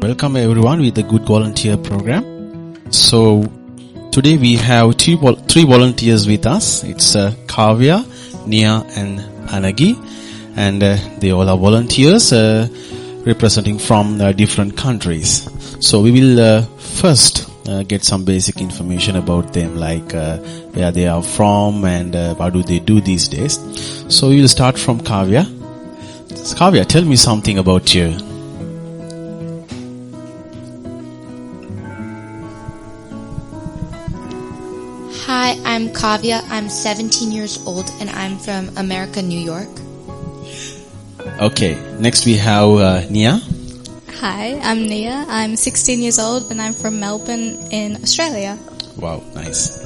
welcome everyone with the Good Volunteer program. So today we have three volunteers with us. It's Kavya, Nia and Anagi, and they all are volunteers representing from different countries. So we will first get some basic information about them, like where they are from and what do they do these days. So we will start from Kavya. Kavya, tell me something about you. Hi, I'm Kavya. I'm 17 years old and I'm from America, New York. Okay, next we have Nia. Hi, I'm Nia. I'm 16 years old and I'm from Melbourne in Australia. Wow, nice.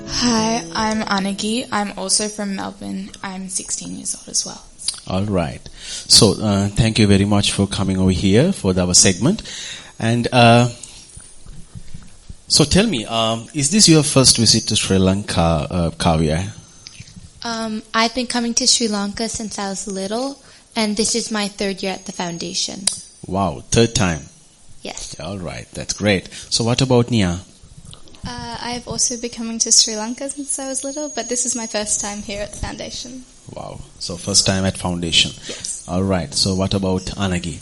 Hi, I'm Anagi. I'm also from Melbourne. I'm 16 years old as well. All right. So, thank you very much for coming over here for our segment. And so tell me, is this your first visit to Sri Lanka, Kavya? I've been coming to Sri Lanka since I was little, and this is my third year at the foundation. Wow, third time. Yes. All right, that's great. So what about Nia? I've also been coming to Sri Lanka since I was little, but this is my first time here at the foundation. Wow, so first time at foundation. Yes. All right, so what about Anagi?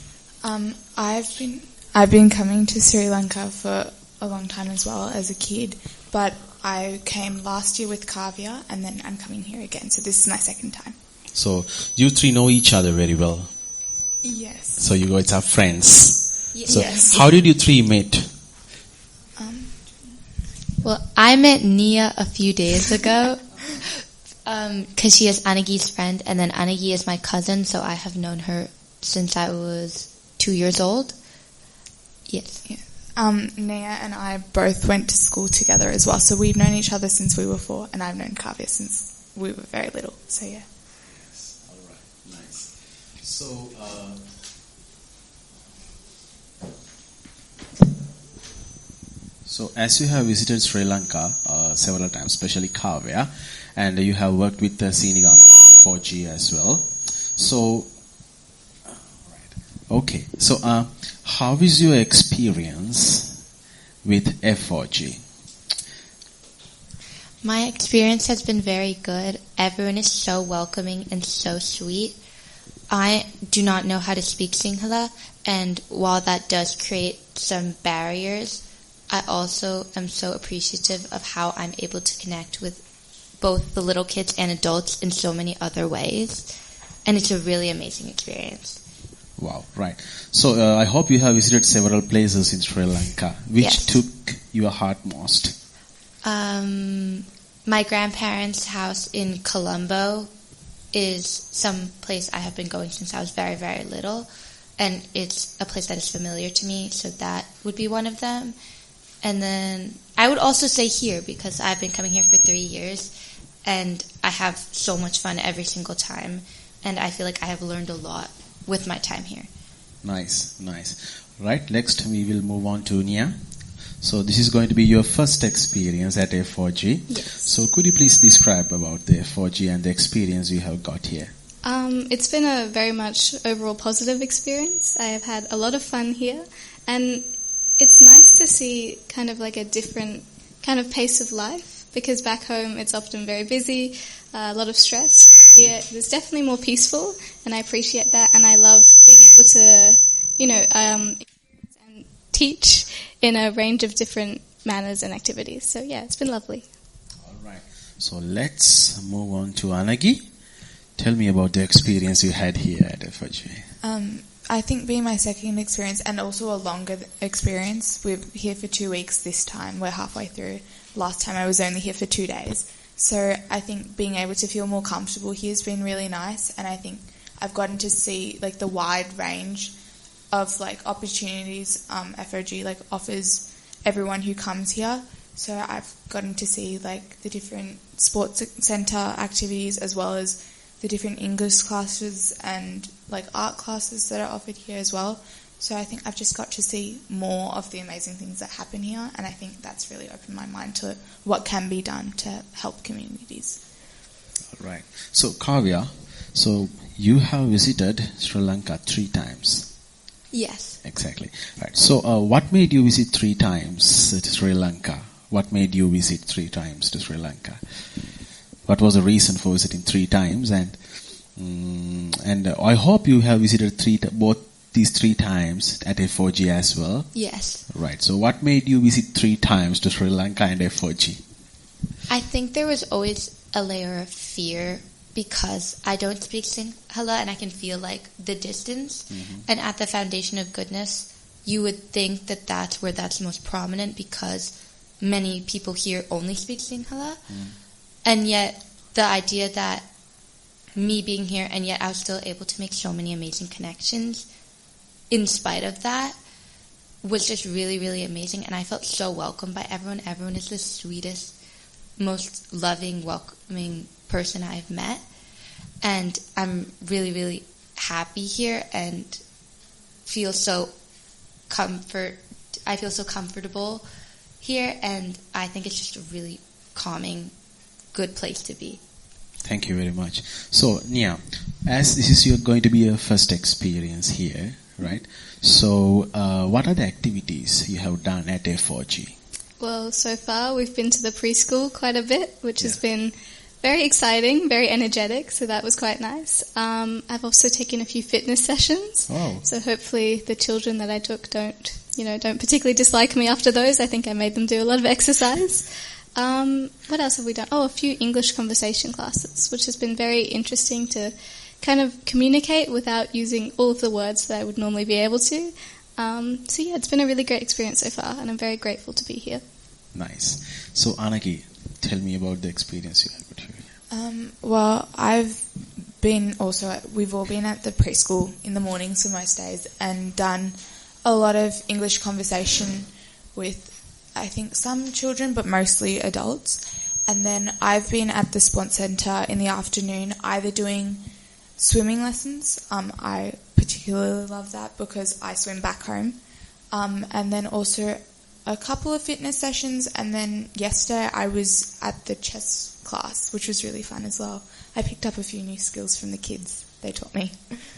I've been coming to Sri Lanka for a long time as well as a kid, but I came last year with Kavya and then I'm coming here again, so this is my second time. So you three know each other very well. Yes. So you guys are friends. So yes. how did you three meet? Well, I met Nia a few days ago because she is Anagi's friend, and then Anagi is my cousin, so I have known her since I was 2 years old. Yes. Yeah. Nia and I both went to school together as well, so we've known each other since we were 4, and I've known Kavya since we were very little, so yeah. All right, nice. So as you have visited Sri Lanka several times, especially Kavya, and you have worked with Sinigam 4G as well. So, okay. So, how is your experience with F4G? My experience has been very good. Everyone is so welcoming and so sweet. I do not know how to speak Sinhala, and while that does create some barriers, I also am so appreciative of how I'm able to connect with both the little kids and adults in so many other ways. And it's a really amazing experience. Wow, right. So I hope you have visited several places in Sri Lanka. Which took your heart most? My grandparents' house in Colombo is some place I have been going since I was very, very little. And it's a place that is familiar to me, so that would be one of them. And then I would also say here, because I've been coming here for 3 years, and I have so much fun every single time, and I feel like I have learned a lot with my time here. Nice, nice. Right, next we will move on to Nia. So this is going to be your first experience at F4G. Yes. So could you please describe about the F4G and the experience you have got here? It's been a very much overall positive experience. I have had a lot of fun here, and it's nice to see kind of like a different kind of pace of life, because back home it's often very busy, a lot of stress. But here it's definitely more peaceful, and I appreciate that, and I love being able to, experience and teach in a range of different manners and activities. So yeah, it's been lovely. All right. So let's move on to Anagi. Tell me about the experience you had here at F4G. I think being my second experience and also a longer experience, we're here for 2 weeks this time. We're halfway through. Last time I was only here for 2 days. So I think being able to feel more comfortable here has been really nice, and I think I've gotten to see like the wide range of like opportunities FOG like offers everyone who comes here. So I've gotten to see like the different sports centre activities, as well as the different English classes and like art classes that are offered here as well. So I think I've just got to see more of the amazing things that happen here, and I think that's really opened my mind to what can be done to help communities. All right. So Kavya, so you have visited Sri Lanka 3 times. Yes. Exactly. Right. So, what made you visit 3 times to Sri Lanka? What made you visit 3 times to Sri Lanka? What was the reason for visiting 3 times? And I hope you have visited both these 3 times at F4G as well. Yes. Right. So, what made you visit 3 times to Sri Lanka and F4G? I think there was always a layer of fear because I don't speak Sinhala and I can feel like the distance. Mm-hmm. And at the Foundation of Goodness, you would think that that's where that's most prominent because many people here only speak Sinhala. Mm. And yet the idea that me being here and yet I was still able to make so many amazing connections in spite of that was just really, really amazing. And I felt so welcomed by everyone. Everyone is the sweetest, most loving, welcoming person I've met. And I'm really, really happy here and feel so I feel so comfortable here, and I think it's just a really calming, good place to be. Thank you very much. So, Nia, as this is going to be your first experience here, right? So, what are the activities you have done at F4G? Well, so far we've been to the preschool quite a bit, which has been very exciting, very energetic, so that was quite nice. I've also taken a few fitness sessions, so hopefully the children that I took don't particularly dislike me after those. I think I made them do a lot of exercise. What else have we done? A few English conversation classes, which has been very interesting to kind of communicate without using all of the words that I would normally be able to. So yeah, it's been a really great experience so far, and I'm very grateful to be here. Nice. So Anagi, tell me about the experience you had with you. Well, we've all been at the preschool in the mornings for most days and done a lot of English conversation with, I think, some children, but mostly adults. And then I've been at the sports centre in the afternoon, either doing swimming lessons. I particularly love that because I swim back home. And then also a couple of fitness sessions. And then yesterday I was at the chess class, which was really fun as well. I picked up a few new skills from the kids. They taught me.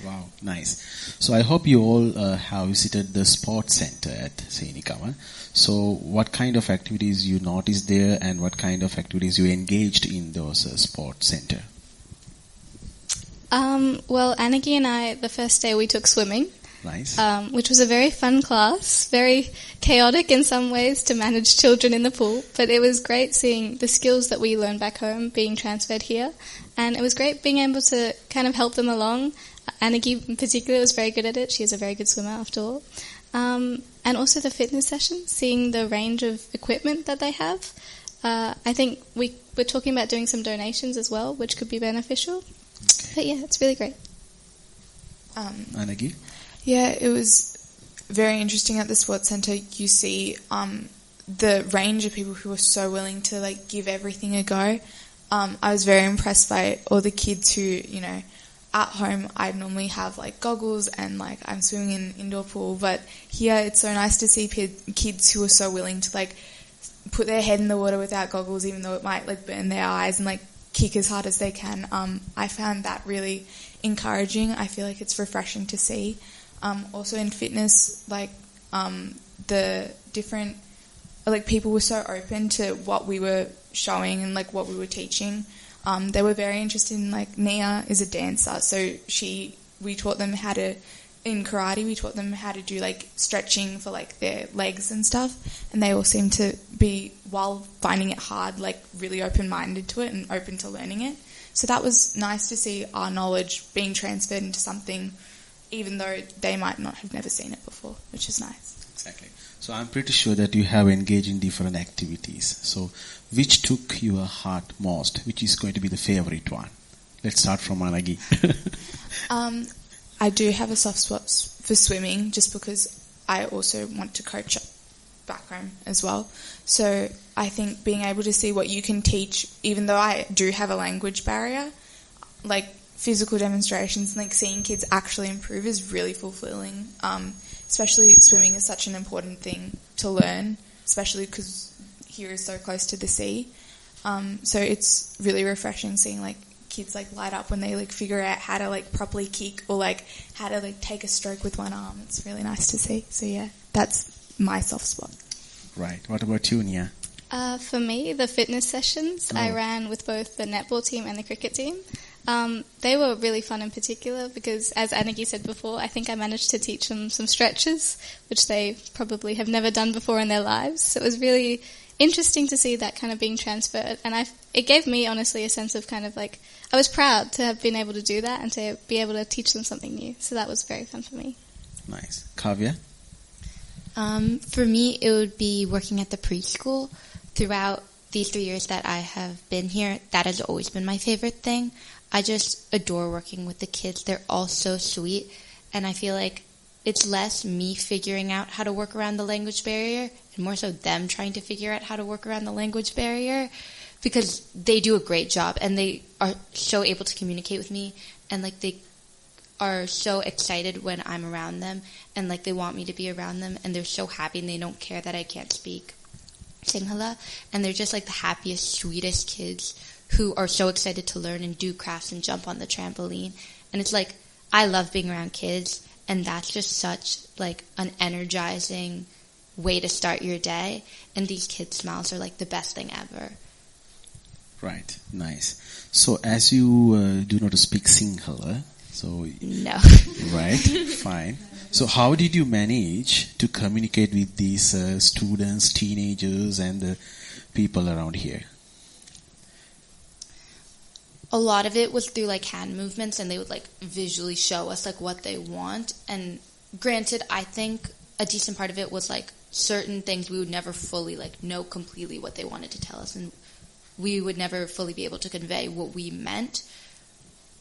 Wow, nice. So I hope you all have visited the sports centre at Sainikama. So what kind of activities you noticed there and what kind of activities you engaged in those sports centre? Well, Anagi and I, the first day we took swimming. Nice. Which was a very fun class, very chaotic in some ways to manage children in the pool, but it was great seeing the skills that we learned back home being transferred here, and it was great being able to kind of help them along. Anagi in particular was very good at it. She is a very good swimmer after all. And also the fitness session, seeing the range of equipment that they have. I think we're talking about doing some donations as well, which could be beneficial. Okay. But yeah, it's really great. Anagi? Yeah, it was very interesting at the sports centre. You see the range of people who are so willing to give everything a go. I was very impressed by all the kids who, at home I'd normally have goggles and I'm swimming in an indoor pool, but here it's so nice to see kids who are so willing to put their head in the water without goggles, even though it might burn their eyes, and kick as hard as they can. I found that really encouraging. I feel like it's refreshing to see. Also in fitness, the different, people were so open to what we were showing and what we were teaching. They were very interested in, Nia is a dancer, so we taught them how to, in karate, we taught them how to do stretching for their legs and stuff, and they all seemed to be, while finding it hard, really open-minded to it and open to learning it. So that was nice to see our knowledge being transferred into something even though they might not have never seen it before, which is nice. Exactly. So I'm pretty sure that you have engaged in different activities. So which took your heart most? Which is going to be the favorite one? Let's start from Anagi. I do have a soft spot for swimming just because I also want to coach back home as well. So I think being able to see what you can teach, even though I do have a language barrier, physical demonstrations and seeing kids actually improve is really fulfilling. Especially swimming is such an important thing to learn, especially because here is so close to the sea. So it's really refreshing seeing kids like light up when they like figure out how to like properly kick or like how to like take a stroke with one arm. It's really nice to see. So yeah, that's my soft spot. Right. What about you, Nia? For me, the fitness sessions I ran with both the netball team and the cricket team. They were really fun in particular because, as Anagi said before, I think I managed to teach them some stretches, which they probably have never done before in their lives. So it was really interesting to see that kind of being transferred. And it gave me, honestly, a sense of kind of like, I was proud to have been able to do that and to be able to teach them something new. So that was very fun for me. Nice. Kavya? For me, it would be working at the preschool. Throughout these 3 years that I have been here, that has always been my favorite thing. I just adore working with the kids. They're all so sweet, and I feel like it's less me figuring out how to work around the language barrier and more so them trying to figure out how to work around the language barrier, because they do a great job and they are so able to communicate with me, and like they are so excited when I'm around them, and like they want me to be around them, and they're so happy and they don't care that I can't speak Sinhala, and they're just like the happiest, sweetest kids who are so excited to learn and do crafts and jump on the trampoline. And it's like, I love being around kids, and that's just such like an energizing way to start your day, and these kids' smiles are like the best thing ever. Right, nice. So as you do not speak Sinhala, so No. right, fine. So how did you manage to communicate with these students, teenagers, and the people around here? A lot of it was through like hand movements, and they would like visually show us like what they want. And granted, I think a decent part of it was like certain things we would never fully like know completely what they wanted to tell us, and we would never fully be able to convey what we meant.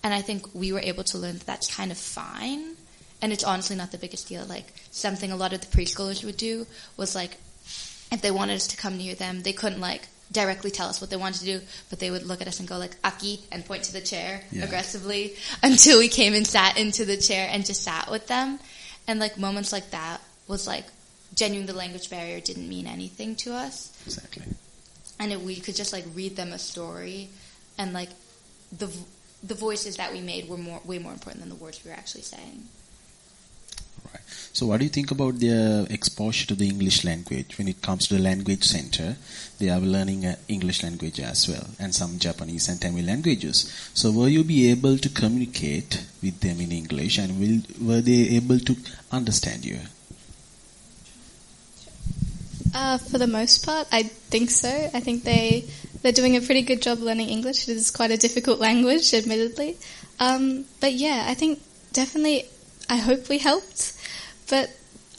And I think we were able to learn that that's kind of fine. And it's honestly not the biggest deal. Like, something a lot of the preschoolers would do was, like, if they wanted us to come near them, they couldn't, like, directly tell us what they wanted to do, but they would look at us and go, like, Aki, and point to the chair aggressively until we came and sat into the chair and just sat with them. And, like, moments like that was, like, genuinely the language barrier didn't mean anything to us. Exactly. And we could just, like, read them a story, and, like, the voices that we made were way more important than the words we were actually saying. Right. So what do you think about their exposure to the English language? When it comes to the language center, they are learning English language as well, and some Japanese and Tamil languages. So will you be able to communicate with them in English, and were they able to understand you? For the most part, I think so. I think they're doing a pretty good job learning English. It is quite a difficult language, admittedly. But yeah, I think definitely, I hope we helped. But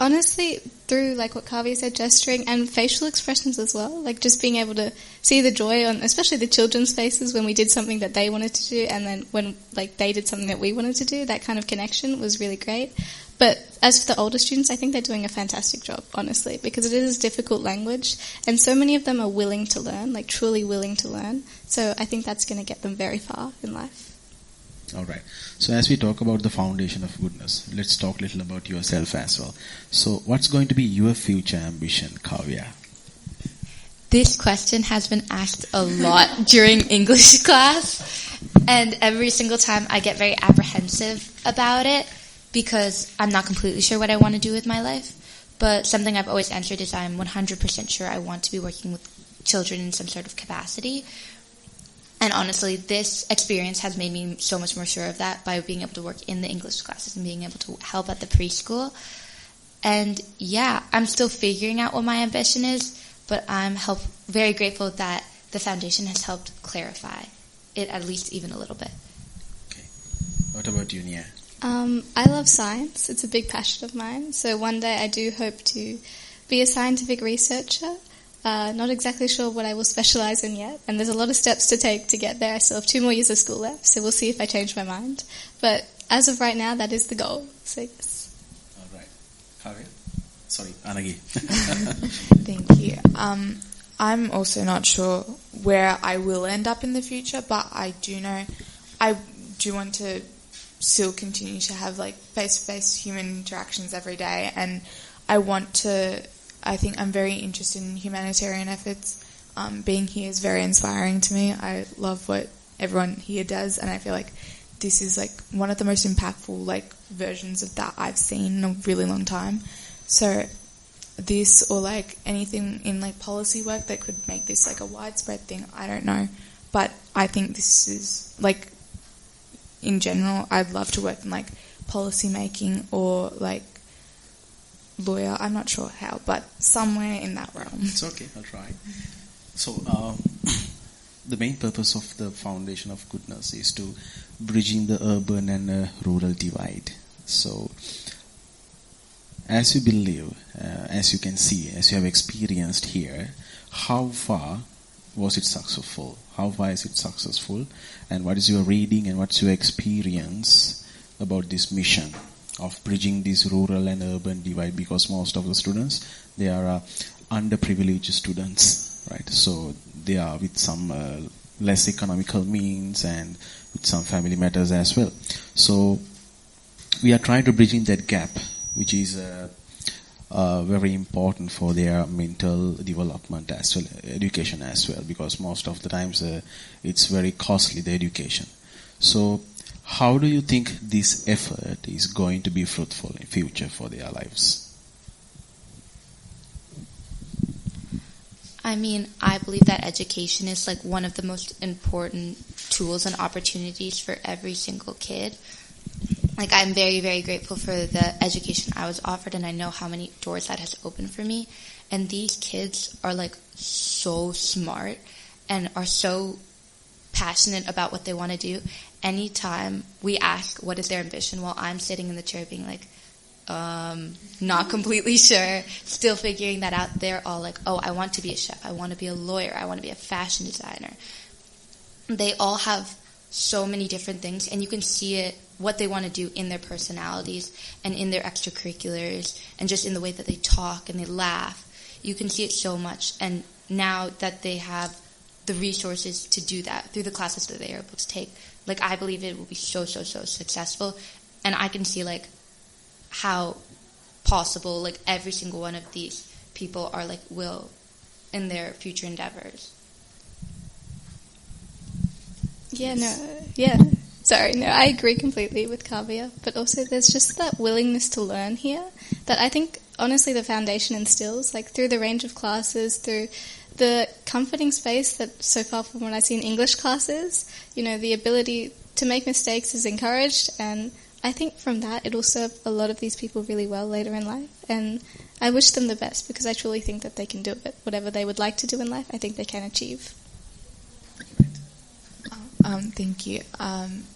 honestly, through like what Kavi said, gesturing and facial expressions as well, like just being able to see the joy on, especially the children's faces when we did something that they wanted to do, and then when like they did something that we wanted to do, that kind of connection was really great. But as for the older students, I think they're doing a fantastic job, honestly, because it is a difficult language, and so many of them are willing to learn, like truly willing to learn. So I think that's going to get them very far in life. All right. So as we talk about the foundation of goodness, let's talk a little about yourself as well. So what's going to be your future ambition, Kavya? This question has been asked a lot during English class, and every single time I get very apprehensive about it because I'm not completely sure what I want to do with my life. But something I've always answered is I'm 100% sure I want to be working with children in some sort of capacity. And honestly, this experience has made me so much more sure of that by being able to work in the English classes and being able to help at the preschool. And yeah, I'm still figuring out what my ambition is, but I'm very grateful that the foundation has helped clarify it at least even a little bit. Okay. What about you, Nia? I love science. It's a big passion of mine. So one day I do hope to be a scientific researcher. Not exactly sure what I will specialise in yet, and there's a lot of steps to take to get there. I still have 2 more years of school left, so we'll see if I change my mind. But as of right now, that is the goal. So yes. All right. Kavya? Sorry, Anagi. Thank you. I'm also not sure where I will end up in the future, but I do know I do want to still continue to have like face-to-face human interactions every day, and I think I'm very interested in humanitarian efforts. Being here is very inspiring to me. I love what everyone here does, and I feel like this is like one of the most impactful like versions of that I've seen in a really long time. So this, or like anything in like policy work that could make this like a widespread thing, I don't know, but I think this is like, in general, I'd love to work in like policy making or like lawyer. I'm not sure how, but somewhere in that realm. It's okay, I'll try. So the main purpose of the Foundation of Goodness is to bridging the urban and rural divide. So as you believe, as you can see, as you have experienced here, how far was it successful? How far is it successful? And what is your reading and what's your experience about this mission of bridging this rural and urban divide? Because most of the students, they are underprivileged students, right? So they are with some less economical means and with some family matters as well. So we are trying to bridge in that gap, which is very important for their mental development as well, education as well, because most of the times it's very costly, the education. So how do you think this effort is going to be fruitful in future for their lives? I mean, I believe that education is like one of the most important tools and opportunities for every single kid. Like, I'm very, very grateful for the education I was offered, and I know how many doors that has opened for me. And these kids are like so smart and are so passionate about what they want to do. Anytime we ask what is their ambition, while I'm sitting in the chair being like, not completely sure, still figuring that out, they're all like, oh, I want to be a chef, I want to be a lawyer, I want to be a fashion designer. They all have so many different things, and you can see it, what they want to do in their personalities and in their extracurriculars and just in the way that they talk and they laugh. You can see it so much, and now that they have the resources to do that through the classes that they are able to take, like, I believe it will be so successful. And I can see like how possible like every single one of these people are like will in their future endeavors. I agree completely with Kavya, but also there's just that willingness to learn here that I think honestly the foundation instills, like through the range of classes, through the comforting space that so far from what I see in English classes, you know, the ability to make mistakes is encouraged, and I think from that it will serve a lot of these people really well later in life, and I wish them the best because I truly think that they can do it. Whatever they would like to do in life, I think they can achieve. Thank you.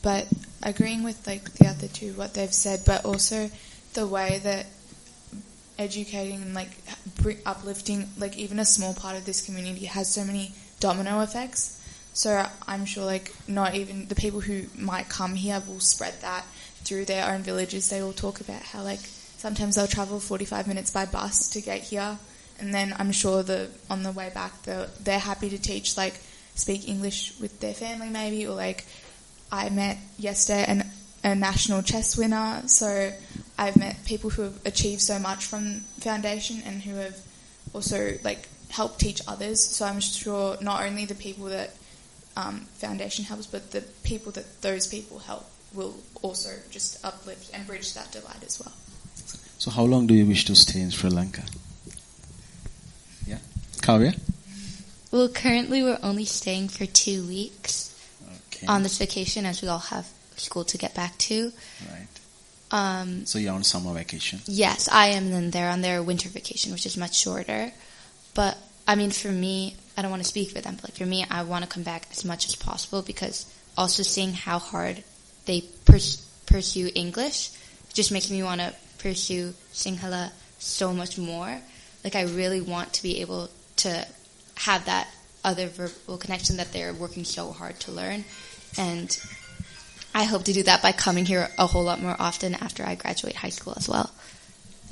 But agreeing with like the other two, what they've said, but also the way that educating and like uplifting like even a small part of this community has so many domino effects. So I'm sure like not even the people who might come here will spread that through their own villages. They will talk about how like sometimes they'll travel 45 minutes by bus to get here, and then I'm sure on the way back they're happy to teach like speak English with their family maybe, or like I met yesterday a national chess winner, so I've met people who have achieved so much from Foundation and who have also like helped teach others. So I'm sure not only the people that Foundation helps, but the people that those people help will also just uplift and bridge that divide as well. So how long do you wish to stay in Sri Lanka? Yeah, Kavya? Well, currently we're only staying for 2 weeks on this vacation, as we all have school to get back to. Right. So you're on summer vacation? Yes, I am. Then they're on their winter vacation, which is much shorter. But, I mean, for me, I don't want to speak for them, but like for me, I want to come back as much as possible, because also seeing how hard they pursue English just makes me want to pursue Sinhala so much more. Like, I really want to be able to have that other verbal connection that they're working so hard to learn, and I hope to do that by coming here a whole lot more often after I graduate high school as well.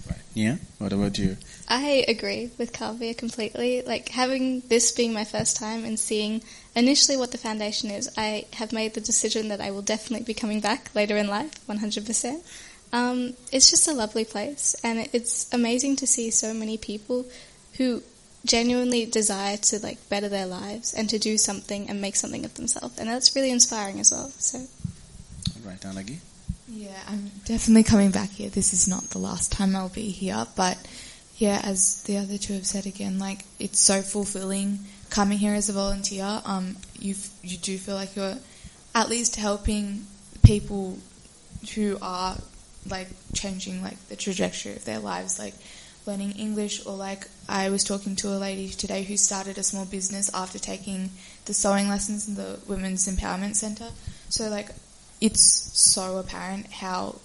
Right. Yeah, what about you? I agree with Kavya completely. Like, having this being my first time and seeing initially what the foundation is, I have made the decision that I will definitely be coming back later in life, 100%. It's just a lovely place, and it's amazing to see so many people who genuinely desire to like better their lives and to do something and make something of themselves, and that's really inspiring as well. So, All right, Anagi. Yeah, I'm definitely coming back here. This is not the last time I'll be here, but yeah, as the other two have said again, like it's so fulfilling coming here as a volunteer. You do feel like you're at least helping people who are like changing like the trajectory of their lives, like learning English, or like I was talking to a lady today who started a small business after taking the sewing lessons in the Women's Empowerment Centre. So like it's so apparent how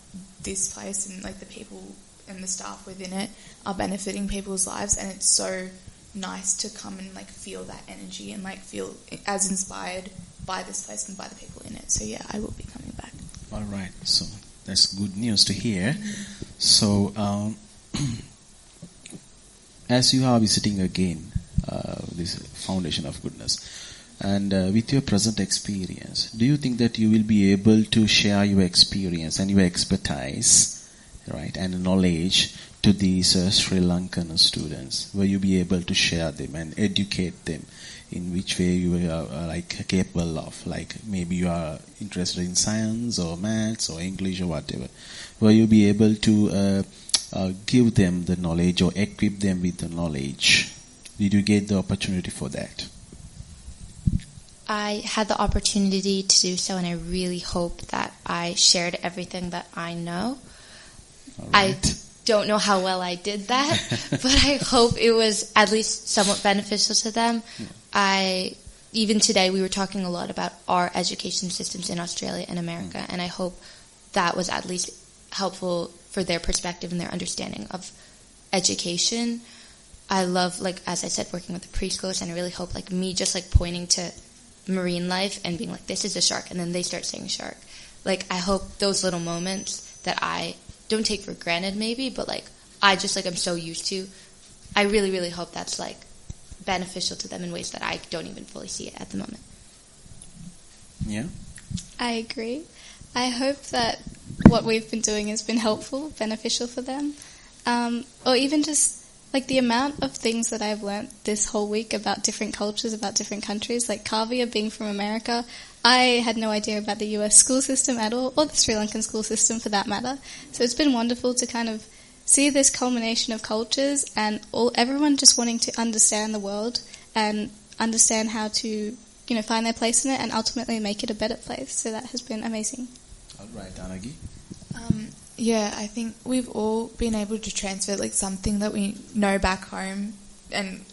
this place and like the people and the staff within it are benefiting people's lives, and it's so nice to come and like feel that energy and like feel as inspired by this place and by the people in it. So yeah, I will be coming back. All right, so that's good news to hear. So as you are visiting again this Foundation of Goodness, and with your present experience, do you think that you will be able to share your experience and your expertise, right, and knowledge to these Sri Lankan students? Will you be able to share them and educate them in which way you are like capable of? Like maybe you are interested in science or maths or English or whatever. Will you be able to give them the knowledge or equip them with the knowledge? Did you get the opportunity for that? I had the opportunity to do so, and I really hope that I shared everything that I know. All I right. don't know how well I did that, but I hope it was at least somewhat beneficial to them. Even today we were talking a lot about our education systems in Australia and America, and I hope that was at least helpful for their perspective and their understanding of education. I love, like, as I said, working with the preschoolers, and I really hope, like, me just, like, pointing to marine life and being like, this is a shark, and then they start saying shark. Like, I hope those little moments that I don't take for granted maybe, but, like, I just, like, I'm so used to, I really, really hope that's, like, beneficial to them in ways that I don't even fully see it at the moment. Yeah? I agree. I hope that what we've been doing has been helpful, beneficial for them, or even just like the amount of things that I've learnt this whole week about different cultures, about different countries. Like Kavya being from America, I had no idea about the US school system at all, or the Sri Lankan school system for that matter. So it's been wonderful to kind of see this culmination of cultures and everyone just wanting to understand the world and understand how to, find their place in it and ultimately make it a better place. So that has been amazing. All right, Anagi. Yeah, I think we've all been able to transfer like something that we know back home and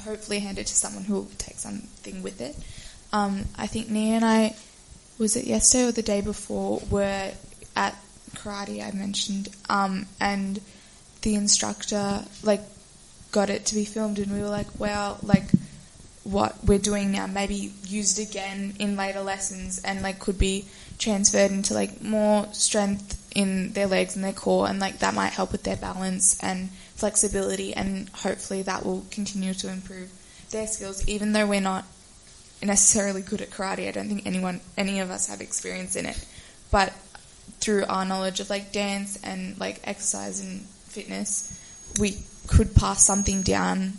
hopefully hand it to someone who will take something with it. I think Nia and I, was it yesterday or the day before, were at karate, I mentioned, and the instructor like got it to be filmed, and we were like, wow, like what we're doing now maybe used again in later lessons and like could be transferred into like more strength in their legs and their core, and like that might help with their balance and flexibility, and hopefully that will continue to improve their skills. Even though we're not necessarily good at karate, I don't think any of us have experience in it, but through our knowledge of like dance and like exercise and fitness, we could pass something down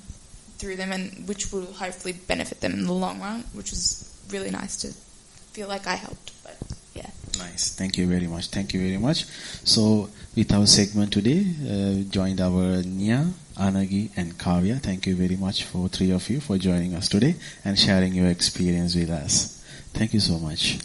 through them, and which will hopefully benefit them in the long run, which is really nice to feel like I helped. But yeah. Nice. Thank you very much. Thank you very much. So, with our segment today, joined our Nia, Anagi, and Kavya. Thank you very much for three of you for joining us today and sharing your experience with us. Thank you so much.